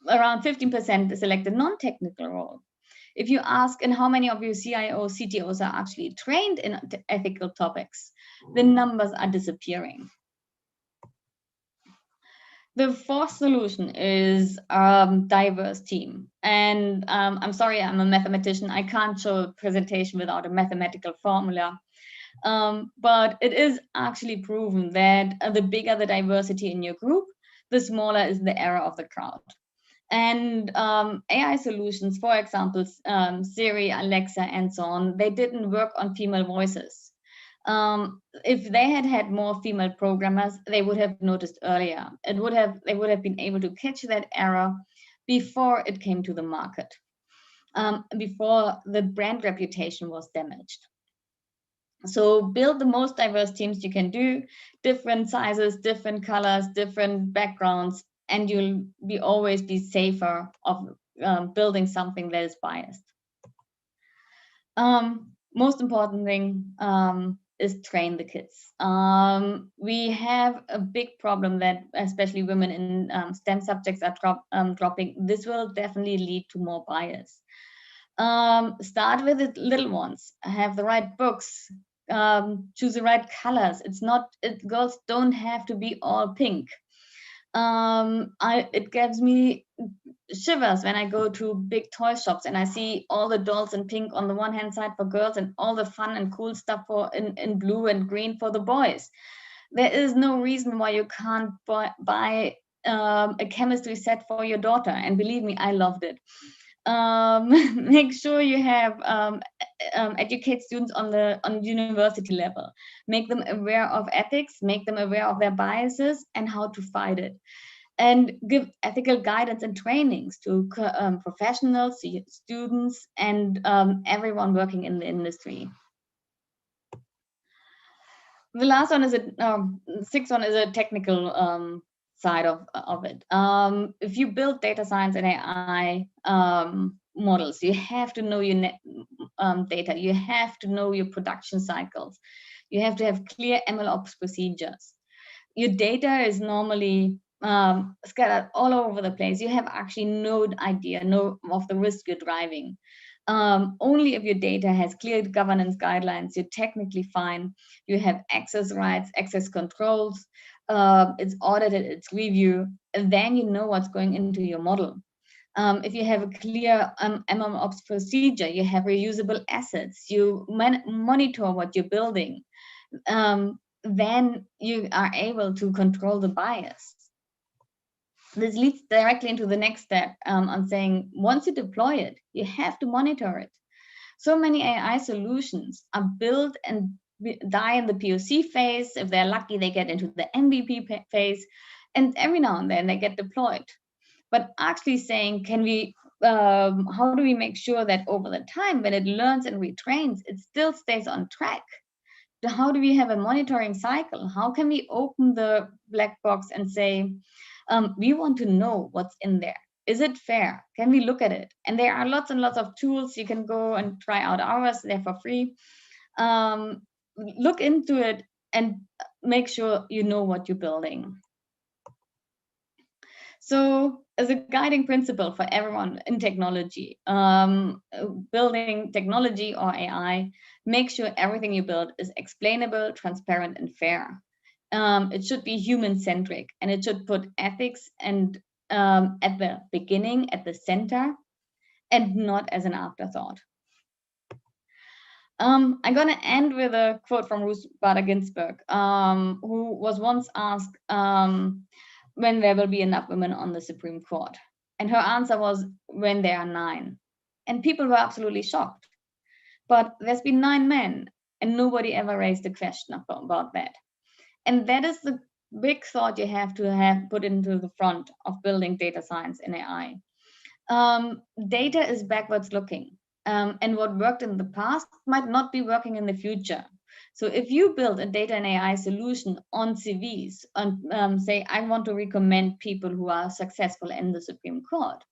15% select a non-technical role. If you ask, and how many of your CIOs, CTOs are actually trained in ethical topics, the numbers are disappearing. The fourth solution is diverse team. And I'm sorry, I'm a mathematician. I can't show a presentation without a mathematical formula. But it is actually proven that the bigger the diversity in your group, the smaller is the error of the crowd. And AI solutions, for example, Siri, Alexa, and so on, they didn't work on female voices. If they had more female programmers, they would have noticed earlier. They would have been able to catch that error before it came to the market, before the brand reputation was damaged. So build the most diverse teams you can do, different sizes, different colors, different backgrounds, and you'll always be safer of building something that is biased. Most important thing is train the kids. We have a big problem that especially women in STEM subjects are dropping. This will definitely lead to more bias. Start with the little ones, have the right books, choose the right colors. Girls don't have to be all pink. It gives me shivers when I go to big toy shops and I see all the dolls in pink on the one hand side for girls and all the fun and cool stuff in blue and green for the boys. There is no reason why you can't buy a chemistry set for your daughter, and believe me, I loved it. Make sure you have educate students on university level, make them aware of ethics, make them aware of their biases and how to fight it, and give ethical guidance and trainings to professionals, students, and everyone working in the industry. The last one is sixth one is a technical side of it. If you build data science and AI models, you have to know your data, you have to know your production cycles, you have to have clear MLOps procedures. Your data is normally scattered all over the place. You have actually no idea of the risk you're driving. Only if your data has clear governance guidelines, you're technically fine. You have access rights, access controls, it's audited, it's reviewed, and then you know what's going into your model. If you have a clear MLOps procedure, you have reusable assets, you monitor what you're building, then you are able to control the bias. This leads directly into the next step on saying, once you deploy it, you have to monitor it. So many AI solutions are built and die in the POC phase. If they're lucky, they get into the MVP phase, and every now and then they get deployed. But actually saying, how do we make sure that over the time, when it learns and retrains, it still stays on track? How do we have a monitoring cycle? How can we open the black box and say, We want to know what's in there. Is it fair? Can we look at it? And there are lots and lots of tools. You can go and try out ours. They're for free. Look into it and make sure you know what you're building. So as a guiding principle for everyone in technology, building technology or AI, make sure everything you build is explainable, transparent, and fair. It should be human-centric, and it should put ethics and at the beginning, at the center, and not as an afterthought. I'm going to end with a quote from Ruth Bader Ginsburg, who was once asked when there will be enough women on the Supreme Court. And her answer was, when there are 9. And people were absolutely shocked. But there's been 9 men, and nobody ever raised a question about that. And that is the big thought you have to have put into the front of building data science and AI. Data is backwards looking. And what worked in the past might not be working in the future. So if you build a data and AI solution on CVs and say, I want to recommend people who are successful in the Supreme Court,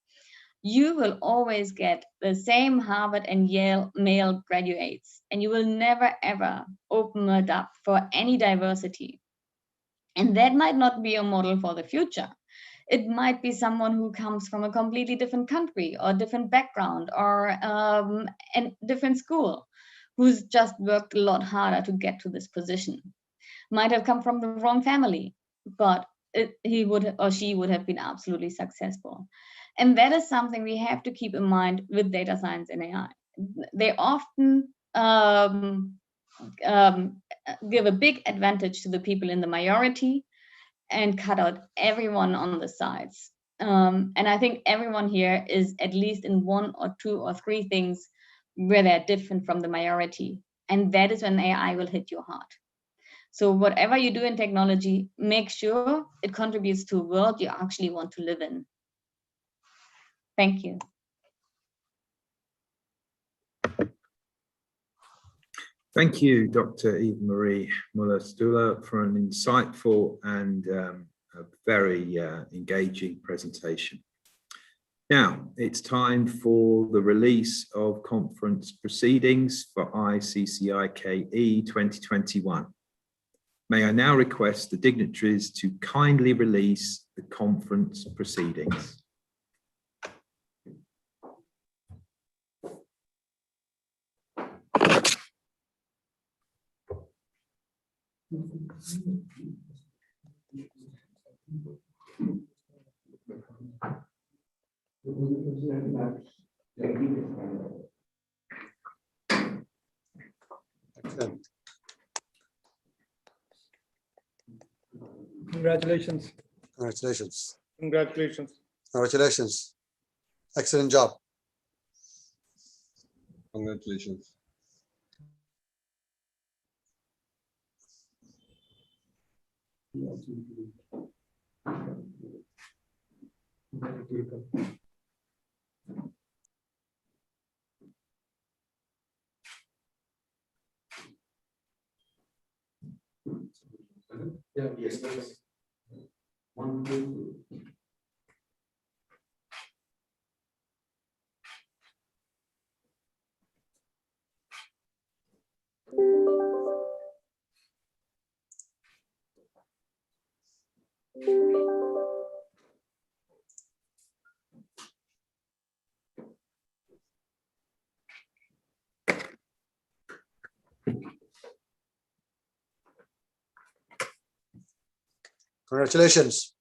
you will always get the same Harvard and Yale male graduates, and you will never, ever open it up for any diversity. And that might not be a model for the future. It might be someone who comes from a completely different country or different background or a different school, who's just worked a lot harder to get to this position. Might have come from the wrong family, but he would or she would have been absolutely successful. And that is something we have to keep in mind with data science and AI. They often give a big advantage to the people in the minority and cut out everyone on the sides. And I think everyone here is at least in 1 or 2 or 3 things where they're different from the majority. And that is when AI will hit your heart. So whatever you do in technology, make sure it contributes to a world you actually want to live in. Thank you. Thank you, Dr. Eva Marie Muller-Stuhler, for an insightful and a very engaging presentation. Now, it's time for the release of conference proceedings for ICCIKE 2021. May I now request the dignitaries to kindly release the conference proceedings. Excellent. Congratulations. Congratulations. Congratulations. Congratulations. Excellent job. Congratulations. Yeah, yes, yes. 1, 2. Congratulations.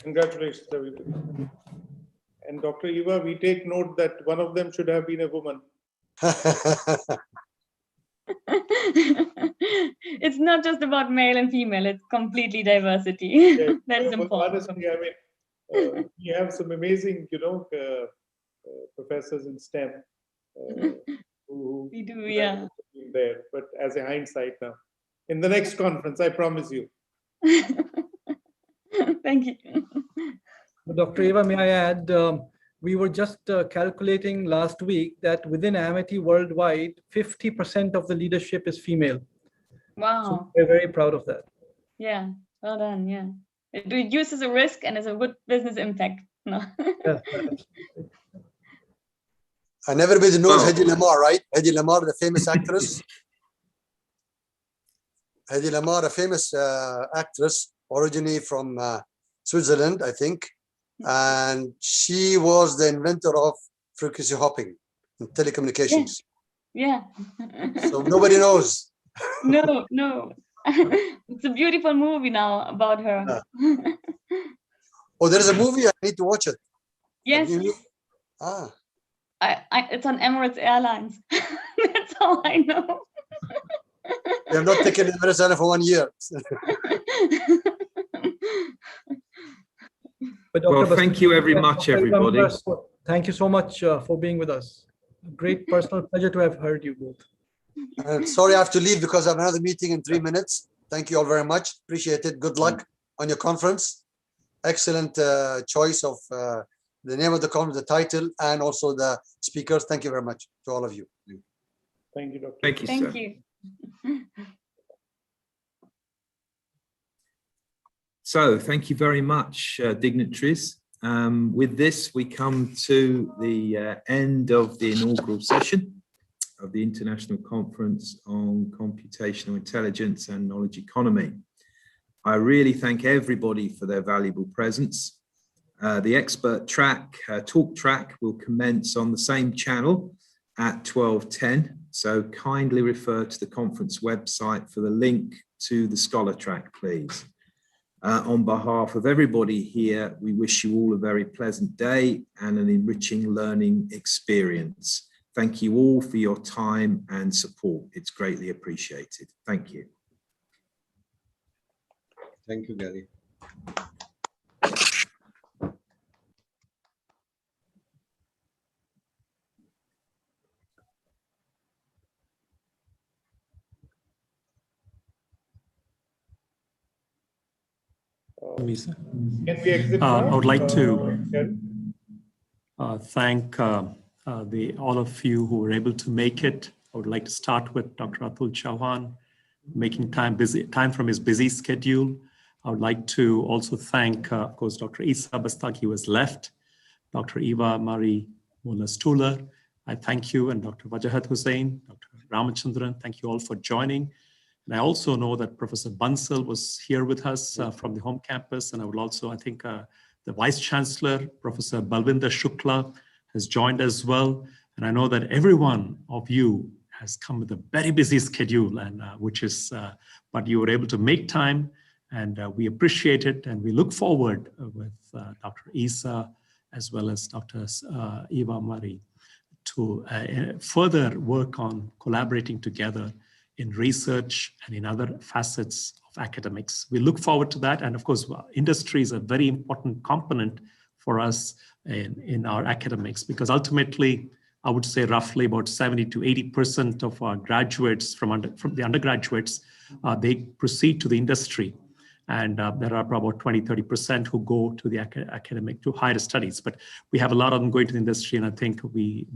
Congratulations, everybody. And Dr. Eva, we take note that one of them should have been a woman. It's not just about male and female, it's completely diversity. Yeah, That is but important. honestly, I mean, we have some amazing, professors in STEM who We do, yeah. there, but as a hindsight now. In the next conference, I promise you. Thank you. Dr. Eva, may I add, we were just calculating last week that within Amity worldwide, 50% of the leadership is female. Wow. So we're very proud of that. Yeah, well done, yeah. It reduces the risk and is a good business impact. No. Yes, And everybody knows Well- Hedy Lamarr, right? Hedy Lamarr, the famous actress. Hedy Lamarr, a famous actress, originally from Switzerland, I think. And she was the inventor of frequency hopping in telecommunications. Yeah. So nobody knows. No, no. It's a beautiful movie now about her. Oh, there is a movie. I need to watch it. Yes, Ah, it's on Emirates Airlines. That's all I know. they have not taken Emirates for 1 year. But Well, Dr. thank you very much, everybody. Thank you so much for being with us. Great personal pleasure to have heard you both. Sorry, I have to leave because I have another meeting in 3 minutes. Thank you all very much. Appreciate it. Good luck on your conference. Excellent choice of the name of the conference, the title, and also the speakers. Thank you very much to all of you. Thank you, Doctor. Thank you, sir. Thank you. So thank you very much, dignitaries. With this, we come to the end of the inaugural session of the International Conference on Computational Intelligence and Knowledge Economy. I really thank everybody for their valuable presence. The expert track, talk track, will commence on the same channel at 12:10. So kindly refer to the conference website for the link to the scholar track, please. On behalf of everybody here, we wish you all a very pleasant day and an enriching learning experience. Thank you all for your time and support. It's greatly appreciated. Thank you. Thank you, Gary. Can we exit now? I would like to Gary? thank all of you who were able to make it. I would like to start with Dr. Atul Chauhan, making time from his busy schedule. I would like to also thank, of course, Dr. Isa Bastaki, who has left, Dr. Eva Marie Muller-Stuhler. I thank you, and Dr. Wajahat Hussain, Dr. Ramachandran, thank you all for joining. And I also know that Professor Bansal was here with us from the home campus. And I would also, I think the Vice Chancellor, Professor Balvinder Shukla, has joined as well. And I know that every one of you has come with a very busy schedule, and but you were able to make time, and we appreciate it. And we look forward with Dr. Isa, as well as Dr. Eva Marie, to further work on collaborating together in research and in other facets of academics. We look forward to that. And of course, industry is a very important component for us in our academics, because ultimately, I would say roughly about 70 to 80% of our graduates from the undergraduates, they proceed to the industry. And there are about 20, 30% who go to the academic, to higher studies. But we have a lot of them going to the industry. And I think we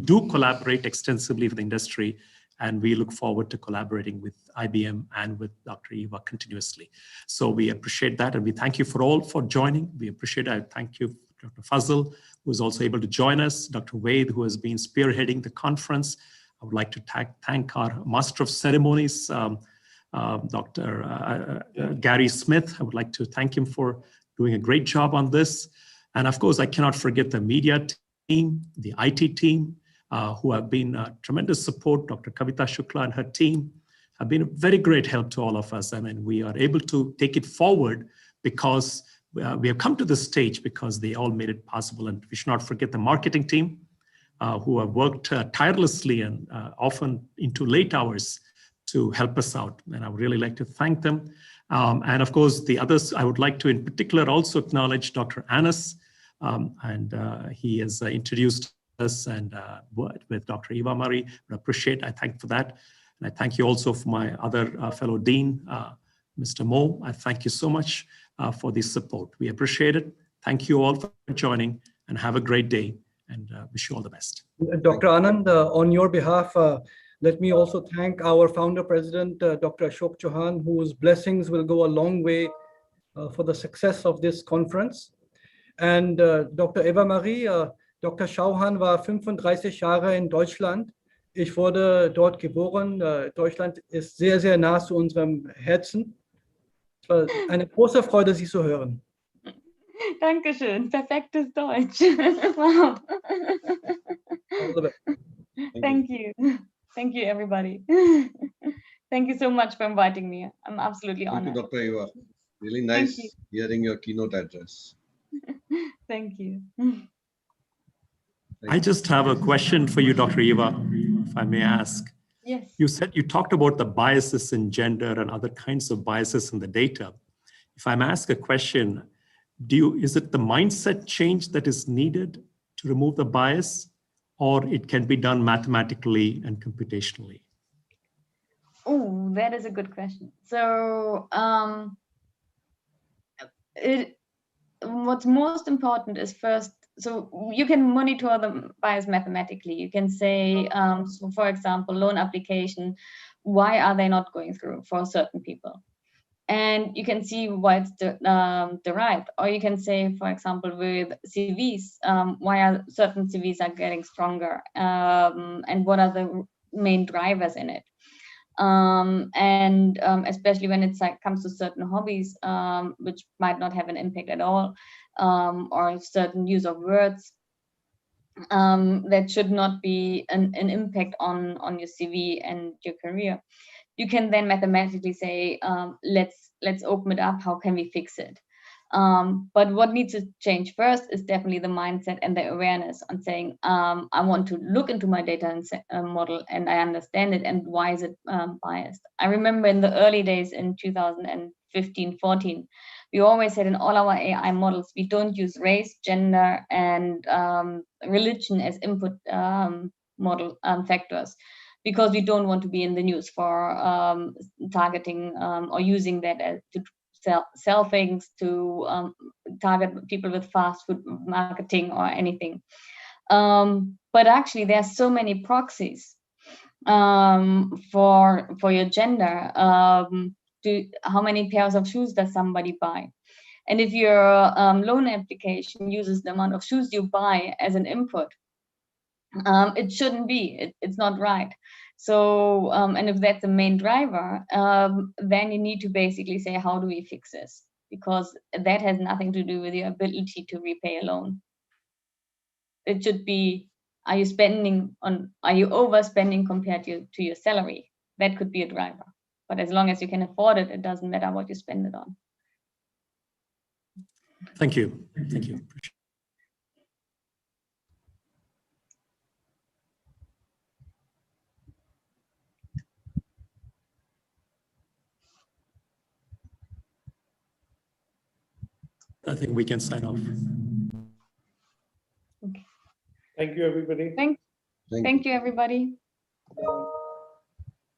do collaborate extensively with the industry. And we look forward to collaborating with IBM and with Dr. Eva continuously. So we appreciate that. And we thank you for joining. We appreciate it. I thank you, Dr. Fazal, who is also able to join us, Dr. Wade, who has been spearheading the conference. I would like to thank our Master of Ceremonies, Dr. Gary Smith. I would like to thank him for doing a great job on this. And of course, I cannot forget the media team, the IT team, who have been tremendous support. Dr. Kavita Shukla and her team have been a very great help to all of us. I mean, we are able to take it forward because we have come to this stage because they all made it possible. And we should not forget the marketing team, who have worked tirelessly and often into late hours to help us out. And I would really like to thank them. And of course, the others, I would like to in particular also acknowledge Dr. Anas, and he has introduced us and with Dr. Eva Marie. I thank for that. And I thank you also for my other fellow dean, Mr. Mo. I thank you so much for this support. We appreciate it. Thank you all for joining, and have a great day, and wish you all the best. Dr. Anand, on your behalf, let me also thank our founder president, Dr. Ashok Chauhan, whose blessings will go a long way for the success of this conference. And Dr. Eva Marie, Dr. Chauhan war 35 Jahre in Deutschland. Ich wurde dort geboren. Deutschland ist sehr, sehr nah zu unserem Herzen. Es war eine große Freude, Sie zu hören. Dankeschön. Perfektes Deutsch. Wow. Thank you. Thank you, everybody. Thank you so much for inviting me. I'm absolutely honored. Thank you, Dr. Eva. Really nice hearing your keynote address. Thank you. I just have a question for you, Dr. Eva, if I may ask. Yes. You talked about the biases in gender and other kinds of biases in the data. If I'm asked a question, is it the mindset change that is needed to remove the bias, or it can be done mathematically and computationally? Oh, that is a good question. So what's most important is first, so you can monitor the bias mathematically. You can say, so for example, loan application, why are they not going through for certain people? And you can see why it's derived. Or you can say, for example, with CVs, why are certain CVs are getting stronger, and what are the main drivers in it. Especially when it comes to certain hobbies, which might not have an impact at all, or certain use of words that should not be an impact on your CV and your career. You can then mathematically say, let's open it up. How can we fix it? But what needs to change first is definitely the mindset and the awareness on saying, I want to look into my data model and I understand it, and why is it biased? I remember in the early days in 2015-14, we always said in all our AI models, we don't use race, gender, and religion as input model factors, because we don't want to be in the news for targeting or using that as to sell things, to target people with fast food marketing or anything. But actually, there are so many proxies for your gender. How many pairs of shoes does somebody buy? And if your loan application uses the amount of shoes you buy as an input, it shouldn't be. It's not right. So, and if that's the main driver, then you need to basically say, how do we fix this? Because that has nothing to do with your ability to repay a loan. It should be, are you overspending compared to your salary? That could be a driver. But as long as you can afford it, it doesn't matter what you spend it on. Thank you. Thank you. I think we can sign off. Okay. Thank you, everybody. Thank you, everybody.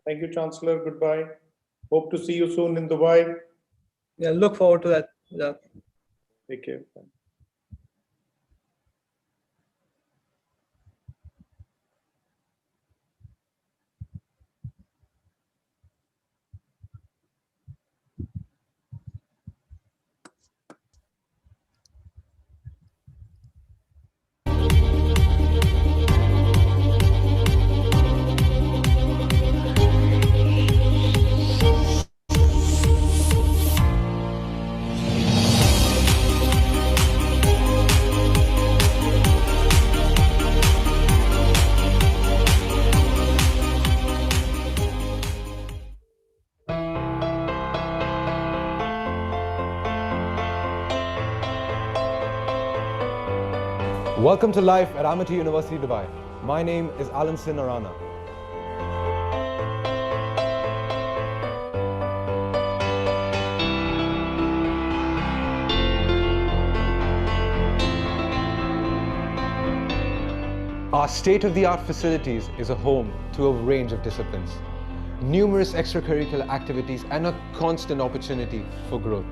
Thank you, Chancellor. Goodbye. Hope to see you soon in Dubai. Yeah, look forward to that. Yeah. Take care. Welcome to Life at Amity University, Dubai. My name is Alan Sinarana. Our state-of-the-art facilities is a home to a range of disciplines, numerous extracurricular activities, and a constant opportunity for growth.